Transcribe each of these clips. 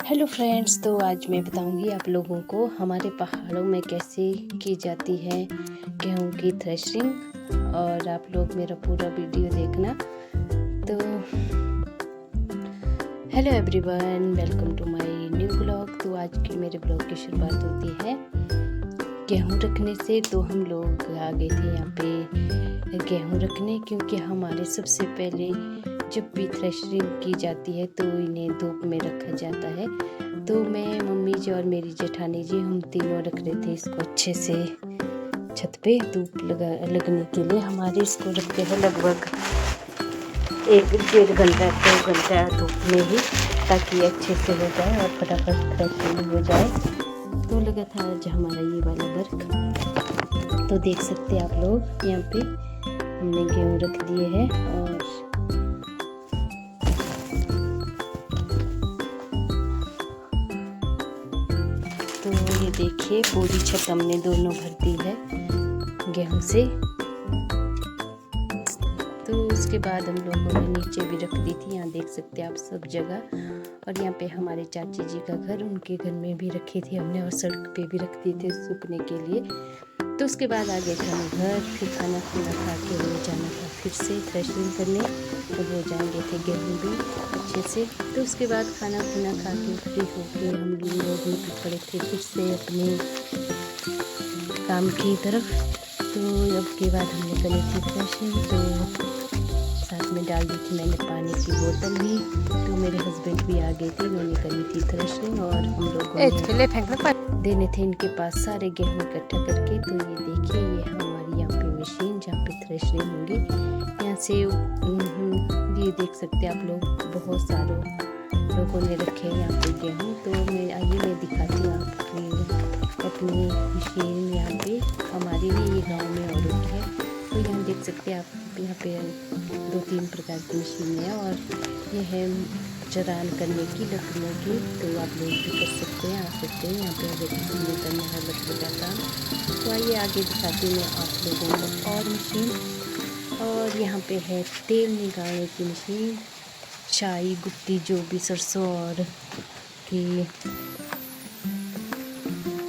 Hello friends, तो आज मैं बताऊंगी आप लोगों को हमारे पहाड़ों में कैसे की जाती है गेहूं की थ्रेशिंग। और आप लोग मेरा पूरा वीडियो देखना। तो hello everyone, welcome to my new blog. तो आज की मेरे ब्लॉग की शुरुआत होती है गेहूं रखने से। तो हम लोग आ गए थे यहाँ पे गेहूं रखने, क्योंकि हमारे सबसे पहले जब भी थ्रेशरिंग की जाती है तो इन्हें धूप में रखा जाता है। तो मैं, मम्मी जी और मेरी जेठानी जी, हम तीनों रख रहे थे इसको अच्छे से छत पे धूप लगने के लिए। हमारे इसको रखते हैं लगभग 1-1.5 घंटा 2 घंटा धूप में ही, ताकि अच्छे से हो जाए और फटाफट थ्रेशरिंग हो जाए। तो लगा था आज हमारा ये वाला वर्क। तो देख सकते हैं आप लोग, यहाँ पे हमने गेहूँ रख दिए हैं। और तो ये देखिए, पूरी छत हमने दोनों भर दी है गेहूं से। तो उसके बाद हम लोगों ने नीचे भी रख दी थी, यहाँ देख सकते हैं आप सब जगह। और यहाँ पे हमारे चाची जी का घर, उनके घर में भी रखी थी हमने, और सड़क पे भी रख दी थी सूखने के लिए। तो उसके बाद आ गए थे हम घर, फिर खाना खा के हो जाना था फिर से थ्रेशरिंग करने। तो हो जाएंगे थे गेहूँ भी अच्छे से। तो उसके बाद खाना खा के फ्री होके हम लोग निकल पड़े थे फिर से अपने काम की तरफ। तो अब के बाद हमने करी थी थ्रेशरिंग। तो साथ में डाल दी थी मैंने पानी की बोतल भी। तो मेरे हस्बैंड भी आ गए थे, उन्होंने करी थी थ्रेशरिंग और हम लोगों ने देने थे इनके पास सारे गेहूँ इकट्ठा करके। तो ये देखिए, ये हमारी यहाँ पे मशीन जहाँ पे थ्रेशरिंग होंगी। यहाँ से ये देख सकते हैं आप लोग, बहुत सारों लोगों ने रखे हैं यहाँ पे गेहूँ। तो मैं दिखाती हूँ आपको अपनी मशीन। यहाँ पे हमारी भी ये गाँव में और एक है। तो यहाँ देख सकते हैं आप, यहाँ पे 2-3 प्रकार की मशीन है। और ये है चरान करने की, लकड़ियों की। तो आप लोग भी कर सकते हैं, आ सकते हैं यहाँ पे अगर किसी ने करना है लकड़ी का काम। तो आइए आगे दिखाती मैं आप लोगों को और मशीन। और यहाँ पे है तेल निकालने की मशीन, चाय गुत्ती, जो भी सरसों और की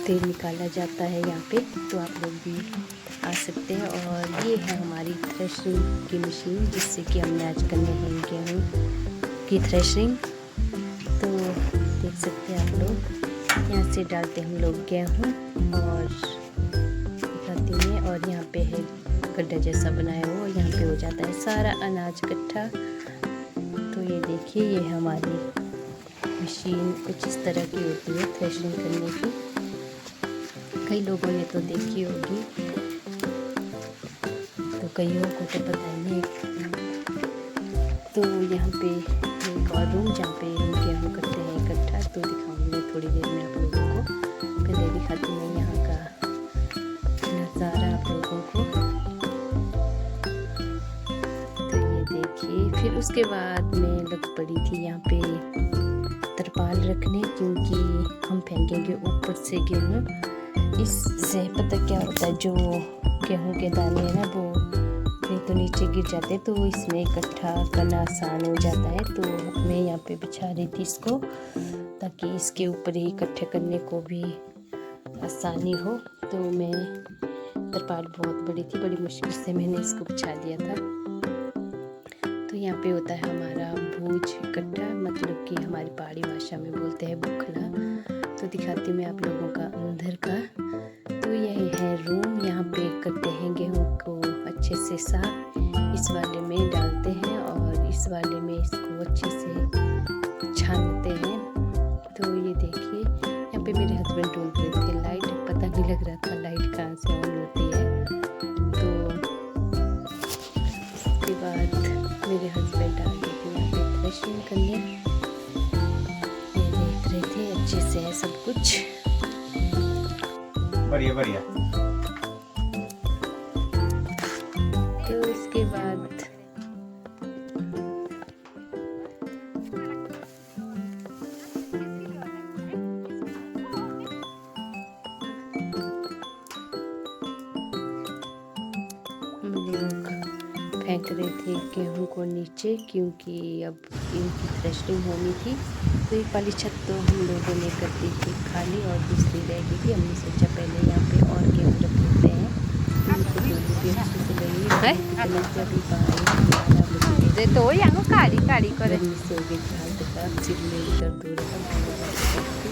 तेल निकाला जाता है यहाँ पे। तो आप लोग भी आ सकते हैं। और ये है हमारी थ्रेशरिंग की मशीन, जिससे कि हमने आज करने हैं गेहूँ की थ्रेशरिंग। तो देख सकते हैं आप लोग, यहाँ से डालते हम लोग गेहूँ और दिखाते हैं। और यहाँ पे है गड्ढा जैसा बनाया हुआ, यहाँ पे हो जाता है सारा अनाज इकट्ठा। तो ये देखिए, ये हमारी मशीन कुछ इस तरह की होती है थ्रेशरिंग करने की। कई लोगों ने तो देखी होगी, तो कईयों को तो पता नहीं। तो यहाँ पे एक और रूम जहाँ पे हम गेहूँ करते हैं इकट्ठा। तो दिखाऊंगी मैं थोड़ी देर में आप लोगों को। पहले दिखाती हूँ यहाँ का नज़ारा आप लोगों को। तो ये देखिए, फिर उसके बाद मैं लग पड़ी थी यहाँ पे तरपाल रखने, क्योंकि हम फेंकेंगे ऊपर से गेहूँ। इससे पता क्या होता है, जो गेहूँ के दाने हैं ना, वो नहीं तो नीचे गिर जाते, तो इसमें इकट्ठा करना आसान हो जाता है। तो मैं यहाँ पे बिछा रही थी इसको, ताकि इसके ऊपर ही इकट्ठे करने को भी आसानी हो। तो मैं, तरपाल बहुत बड़ी थी, बड़ी मुश्किल से मैंने इसको बिछा दिया था। तो यहाँ पे होता है हमारा भूज इकट्ठा, मतलब कि हमारी पहाड़ी भाषा में बोलते हैं बुखला। तो दिखाती हूँ मैं आप लोगों का अंदर का। तो यही है रूम, यहाँ पे करते हैं गेहूँ को अच्छे से साफ। इस वाले में डालते हैं और इस वाले में इसको अच्छे से छानते हैं। तो ये देखिए, यहाँ पे मेरे हस्बैंड ढूंढ रहे थे लाइट, पता नहीं लग रहा था लाइट कहाँ से ऑन होती है। तो उसके बाद मेरे हस्बैंड आ गए थे यहाँ पे थ्रेशरिंग करने। ये देख रहे थे अच्छे से है सब कुछ, बढ़िया बढ़िया। तो उसके बाद हम लोग फेंक रहे थे गेहूँ को नीचे, क्योंकि अब इनकी थ्रेशरिंग होनी थी। तो एक वाली छत तो हम लोगों ने कर दी थी खाली और दूसरी रह गई थी। हमने सोचा पहले यहाँ पे और गेहूँ रख लेते हैं, उनको धोनी भी अच्छे से लगेगी। कितना से अभी 12 बज गए तो यहाँ काली काली करे गर्मी से हो गई थी हालत खराब, सिर में भी दर्द हो रहा था बहुत ज़्यादा थी।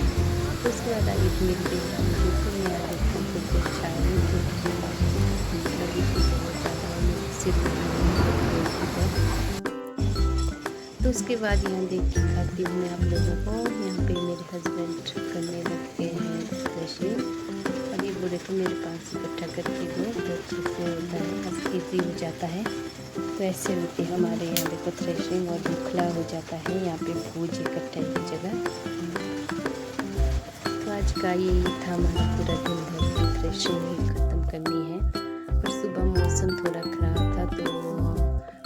तो उसके बाद आगे थी मेरी देवरानी जी, तो मैं यहाँ देखती हूँ कुछ चाय लगी थी बहुत ज़्यादा और मेरे सिर में भी दर्द हो रही थी। तो उसके बाद यहाँ देख के खाती हूँ मैं आप लोगों को। यहाँ पे मेरे हस्बैंड करने लगते हैं थ्रेशिंग, और ये बोले तो मेरे पास इकट्ठा करके दो तो अच्छे से होता है, ईजी हो जाता है। तो ऐसे होते हैं हमारे यहाँ देखो थ्रेशिंग, और मुखला हो जाता है यहाँ पे भूज इकट्ठा एक जगह। तो आज का यही था हमारा पूरा दिन भर की थ्रेशिंग ही ख़त्म करनी है। और सुबह मौसम थोड़ा ख़राब था तो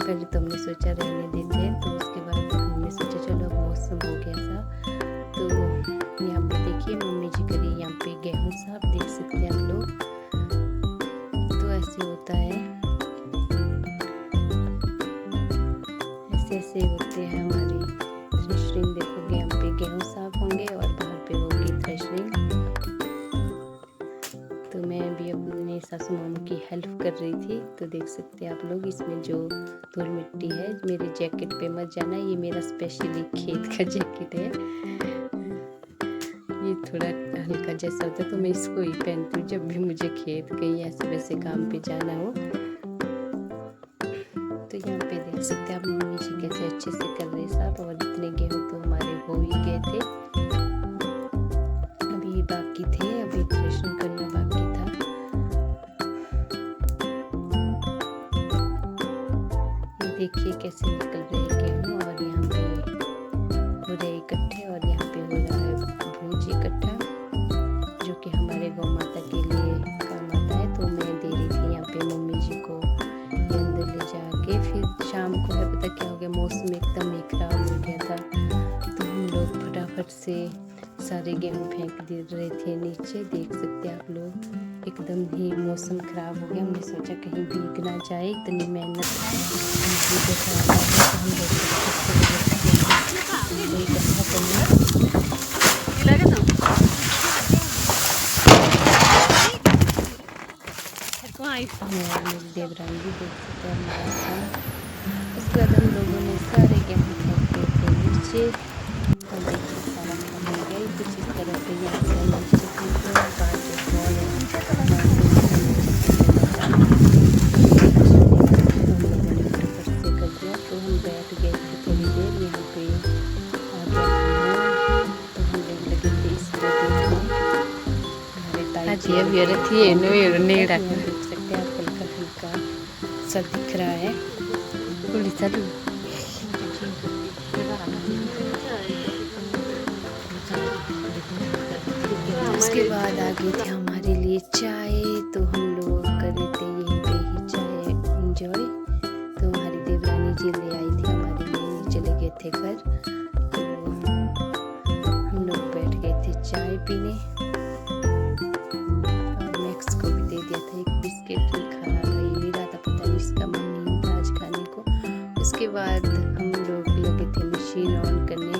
पहले तो हमने सोचा रहने देते हैं, तो उसके बाद हमने सोचा चलो मौसम हो गया था। तो यहाँ पे देखिए मम्मी जी करी यहाँ पे गेहूँ साफ, देख सकते हैं आप लोग। तो ऐसे होता है, ऐसे ऐसे होते हैं हमारी थ्रेशरिंग। देखोगे यहाँ पे गेहूँ साफ होंगे और बाहर पे होगी थ्रेशरिंग। तो मैं भी अपने सासू मामू की हेल्प कर रही थी। तो देख सकते हैं आप लोग, इसमें जो धूल मिट्टी है मेरे जैकेट पे मत जाना, ये मेरा स्पेशली खेत का जैकेट है। ये थोड़ा हल्का जैसा होता है तो मैं इसको ही पहनती हूँ जब भी मुझे खेत कहीं ऐसे वैसे काम पे जाना हो। तो यहाँ पे देख सकते हैं आप मम्मी जी कैसे अच्छे से कर रहे साहब। और इतने गेहूँ तो हमारे हो ही गए थे, अभी बाकी थे, अभी थ्रेशिंग करना बाकी था। ये देखिए कैसे निकल रहे हैं गेहूँ, और यहाँ पे हो रहे इकट्ठे, और यहाँ पे हो रहा है भूज इकट्ठा, जो कि हमारे गौ माता के लिए काम आता है। तो मैं दे रही थी यहाँ पे मम्मी जी को, ये अंदर ले जाके। फिर शाम को है पता क्या हो गया, मौसम एकदम ही खराब हो गया था, तो हम लोग फटाफट से सारे गेहूँ फेंक दे रहे थे नीचे। देख सकते हैं आप लोग, एकदम ही मौसम ख़राब हो गया। हमने सोचा कहीं भीग ना जाए, इतनी मेहनत इकट्ठा मेरी देवरानी भी देख सकते हैं हमारा काम। उसके बाद हम लोगों ने सारे गेहूँ फेंक दिए थे नीचे, और देखिए सारा काम हो गया। कुछ इस तरह से यहाँ से हम नीचे फेंकते हैं, बाहर जो बॉल है से कर दिया। तो हम बैठ गए थे थोड़ी देर यहाँ पे, आ गया था तो हम लोग लगे थे इस देख सकते हैं आप, हल्का हल्का सा दिख रहा है। उसके बाद आ गई थी हमारे लिए चाय, तो हम लोग कर रहे थे यहीं पे ही चाय इंजॉय। तो हमारी देवरानी जी ले आई थी हमारे लिए, चले गए थे घर, तो हम लोग बैठ गए थे चाय पीने। और मैक्स को भी दे दिया था एक बिस्किट, खा नहीं रहा था, पता नहीं इसका मन नहीं था आज खाने को। उसके बाद हम लोग लगे थे मशीन ऑन करने।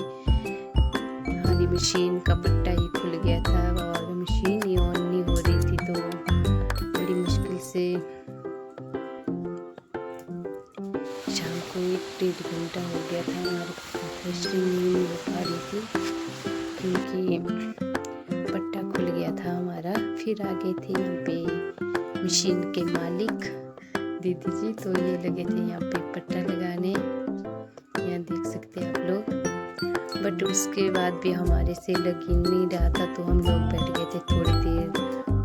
हमारी मशीन का पट्टा ही खुल गया था और मशीन ही ऑन नहीं हो रही थी, तो बड़ी मुश्किल से शाम को 1-1.5 घंटा हो गया था और थ्रेशरिंग नहीं हो पा रही थी क्योंकि पट्टा खुल गया था हमारा। फिर आ गए थे यहाँ पे मशीन के मालिक दीदी जी, तो ये लगे थे यहाँ पे पट्टा लगाने, यहाँ देख सकते हैं आप लोग। बट उसके बाद भी हमारे से लग ही नहीं रहा था, तो हम लोग बैठ गए थे थोड़ी देर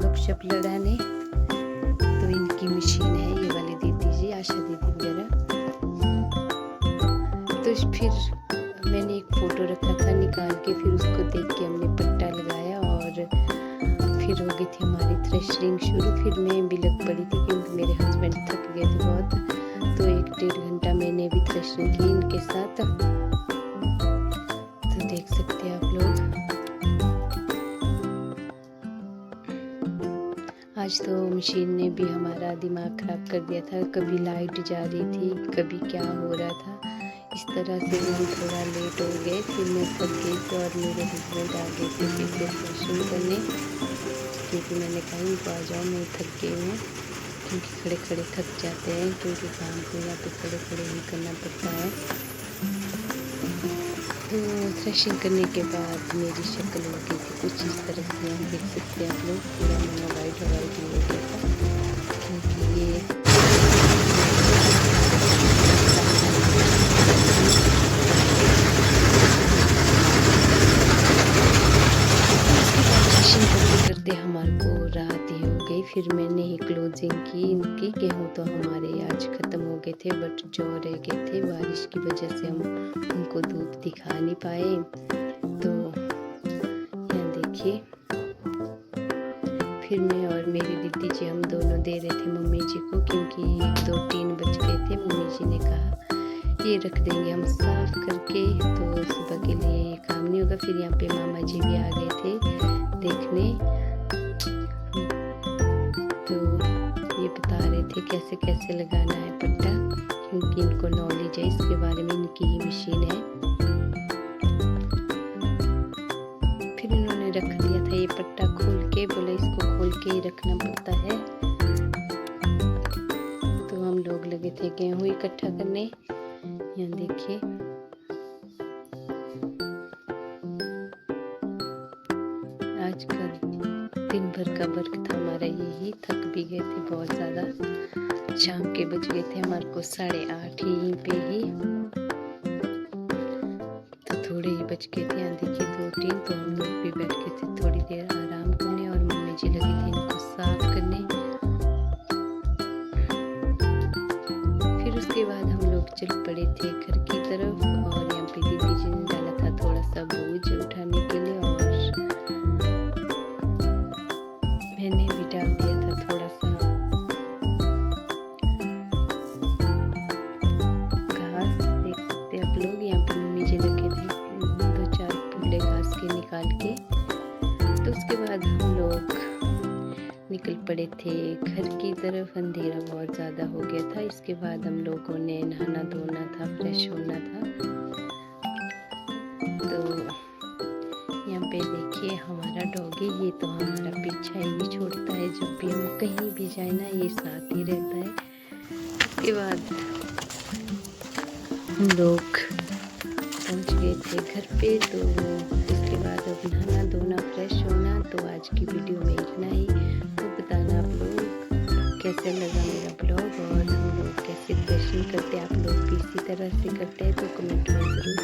गपशप लड़ाने। तो इनकी मशीन है ये वाली दीदी जी, आशा दीदी वगैरह। तो फिर मैंने एक फ़ोटो रखा था निकाल के, फिर उसको देख के हमने पट्टा लगाया और फिर हो गई थी हमारी थ्रेशरिंग शुरू। फिर मैं भी लग पड़ी थी क्योंकि मेरे हस्बैंड थक गए थे बहुत, तो 1-1.5 घंटा मैंने भी थ्रेशरिंग की इनके साथ। तो देख सकते हैं आप लोग, आज तो मशीन ने भी हमारा दिमाग ख़राब कर दिया था। कभी लाइट जा रही थी, कभी क्या हो रहा था, इस तरह से हम थोड़ा लेट हो गए, फिर मैं थक गई थी और मेरे हस्बैंड आ गए थे फिर से फैशन करने, क्योंकि मैंने कहा इनको आ जाओ मैं थक गई हूँ, क्योंकि खड़े खड़े थक जाते हैं, क्योंकि काम को यहाँ पे खड़े खड़े ही करना पड़ता है। तो फैशन करने के बाद मेरी शक्ल हो गई थी कुछ इस तरह से, हम देख सकते हैं आप लोग, पूरा मैंने वाइट हो गया था, क्योंकि ये फैशन करते करते हमारे को रात ही हो गई। फिर मैंने ही क्लोजिंग की इनकी, गेहूँ तो हमारे आज ख़त्म हो गए थे, बट जो रह गए थे बारिश की वजह से हम उनको धूप दिखा नहीं पाए। तो यहाँ देखिए, फिर मैं और मेरी दीदी जी हम दोनों दे रहे थे मम्मी जी को, क्योंकि 2-3 बज गए थे। मम्मी जी ने कहा ये रख देंगे हम साफ करके, तो सुबह के लिए ये काम नहीं होगा। फिर यहाँ पे मामा जी भी आ गए थे देखने, तो ये बता रहे थे कैसे कैसे लगाना है पट्टा, क्योंकि इनको नॉलेज है इसके बारे में, इनकी ही मशीन है। फिर इन्होंने रख दिया था ये पट्टा खोल के, बोला इसको खोल के ही रखना पड़ता है। तो हम लोग लगे थे गेहूँ इकट्ठा करने। यहाँ देखिए, आज का दिन भर का वर्क था हमारा यही, थक भी गए थे बहुत ज़्यादा। शाम के बज गए थे हमारे को 8:30 यहीं पे ही, तो थोड़े ही बच गए थे। यहाँ देखिए 2-3, तो हम लोग भी बैठ गए थे थोड़ी देर आराम करने, और मम्मी जी लगी थी इनको साफ करने। फिर उसके बाद हम लोग चल पड़े थे घर की तरफ, और यहाँ पे दीदी जी ने डाला था थोड़ा सा बोझ उठाने के लिए, और मैंने भी डाल दिया था थोड़ा सा घास, देख सकते हैं आप लोग। यहाँ पे मम्मी जी रखे थे 2-4 पुल्ले घास के निकाल के। तो उसके बाद हम लोग निकल पड़े थे घर की तरफ, अंधेरा बहुत ज़्यादा हो गया था। इसके बाद हम लोगों ने नहाना धोना था, फ्रेश होना था। तो यहाँ पे देखिए हमारा डॉगी, ये तो हमारा पीछा ही नहीं छोड़ता है, जब भी हम कहीं भी जाए ना ये साथ ही रहता है। इसके बाद हम लोग पहुँच गए थे घर पे, तो इसके बाद अब नहाना धोना फ्रेश होना। तो आज की वीडियो में इतना ही। तो बताना आप लोग कैसे लगा मेरा ब्लॉग, और हम लोग कैसे फैशन करते हैं, आप लोग भी इसी तरह से करते हैं, तो कमेंट में ज़रूर